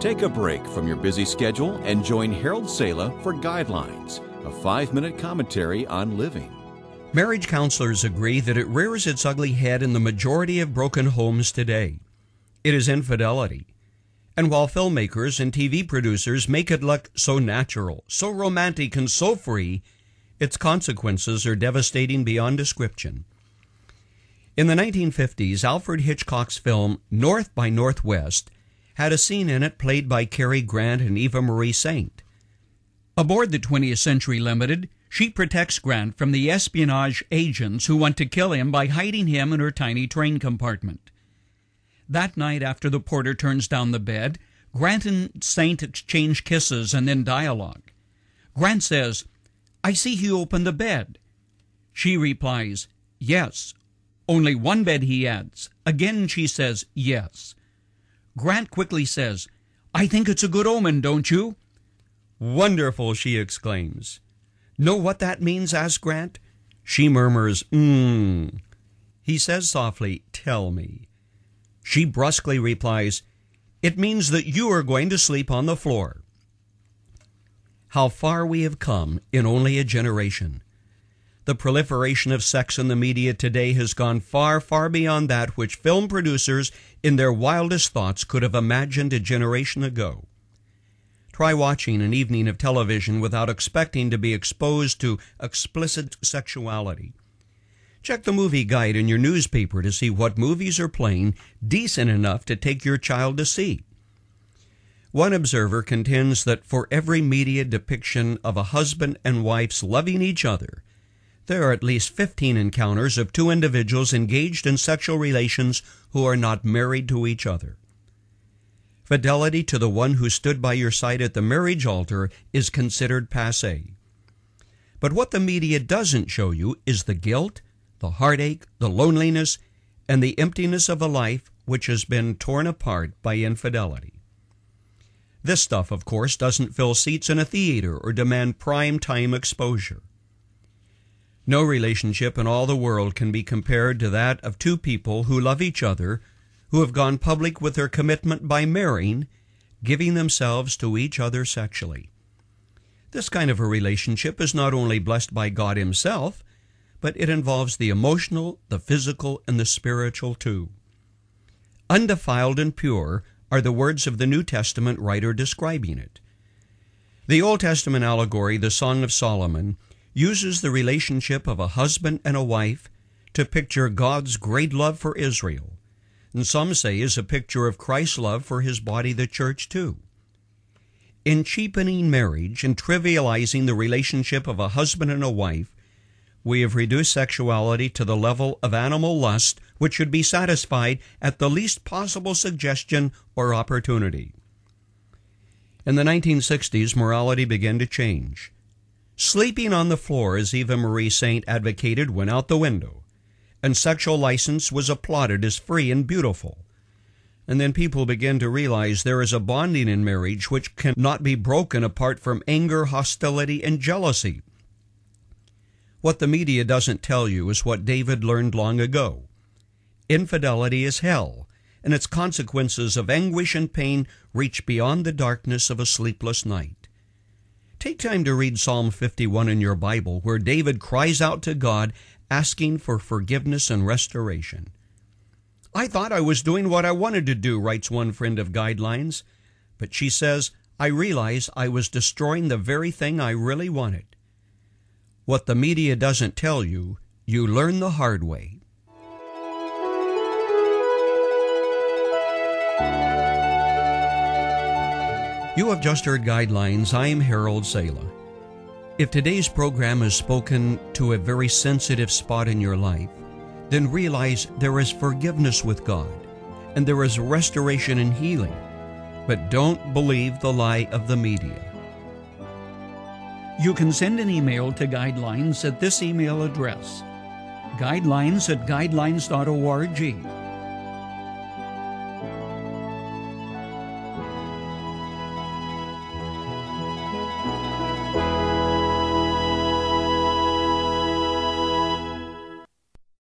Take a break from your busy schedule and join Harold Sala for Guidelines, a 5-minute commentary on living. Marriage counselors agree that it rears its ugly head in the majority of broken homes today. It is infidelity. And while filmmakers and TV producers make it look so natural, so romantic, and so free, its consequences are devastating beyond description. In the 1950s, Alfred Hitchcock's film North by Northwest had a scene in it played by Cary Grant and Eva Marie Saint. Aboard the 20th Century Limited, she protects Grant from the espionage agents who want to kill him by hiding him in her tiny train compartment. That night, after the porter turns down the bed, Grant and Saint exchange kisses and then dialogue. Grant says, "I see he opened the bed." She replies, "Yes." "Only one bed," he adds. Again she says, "Yes." Grant quickly says, "I think it's a good omen, don't you?" "Wonderful," she exclaims. "Know what that means?" asks Grant. She murmurs, "Mmmmm." He says softly, "Tell me." She brusquely replies, "It means that you are going to sleep on the floor." How far we have come in only a generation. The proliferation of sex in the media today has gone far, far beyond that which film producers in their wildest thoughts could have imagined a generation ago. Try watching an evening of television without expecting to be exposed to explicit sexuality. Check the movie guide in your newspaper to see what movies are playing decent enough to take your child to see. One observer contends that for every media depiction of a husband and wife's loving each other, there are at least 15 encounters of two individuals engaged in sexual relations who are not married to each other. Fidelity to the one who stood by your side at the marriage altar is considered passé. But what the media doesn't show you is the guilt, the heartache, the loneliness, and the emptiness of a life which has been torn apart by infidelity. This stuff, of course, doesn't fill seats in a theater or demand prime-time exposure. No relationship in all the world can be compared to that of two people who love each other, who have gone public with their commitment by marrying, giving themselves to each other sexually. This kind of a relationship is not only blessed by God Himself, but it involves the emotional, the physical, and the spiritual too. Undefiled and pure are the words of the New Testament writer describing it. The Old Testament allegory, the Song of Solomon, uses the relationship of a husband and a wife to picture God's great love for Israel, and some say is a picture of Christ's love for His body, the church, too. In cheapening marriage and trivializing the relationship of a husband and a wife, we have reduced sexuality to the level of animal lust, which should be satisfied at the least possible suggestion or opportunity. In the 1960s, morality began to change. Sleeping on the floor, as Eva Marie Saint advocated, went out the window, and sexual license was applauded as free and beautiful. And then people began to realize there is a bonding in marriage which cannot be broken apart from anger, hostility, and jealousy. What the media doesn't tell you is what David learned long ago. Infidelity is hell, and its consequences of anguish and pain reach beyond the darkness of a sleepless night. Take time to read Psalm 51 in your Bible, where David cries out to God, asking for forgiveness and restoration. "I thought I was doing what I wanted to do," writes one friend of Guidelines, but she says, "I realized I was destroying the very thing I really wanted." What the media doesn't tell you, you learn the hard way. You have just heard Guidelines. I am Harold Sala. If today's program has spoken to a very sensitive spot in your life, then realize there is forgiveness with God, and there is restoration and healing. But don't believe the lie of the media. You can send an email to Guidelines at this email address, guidelines@guidelines.org.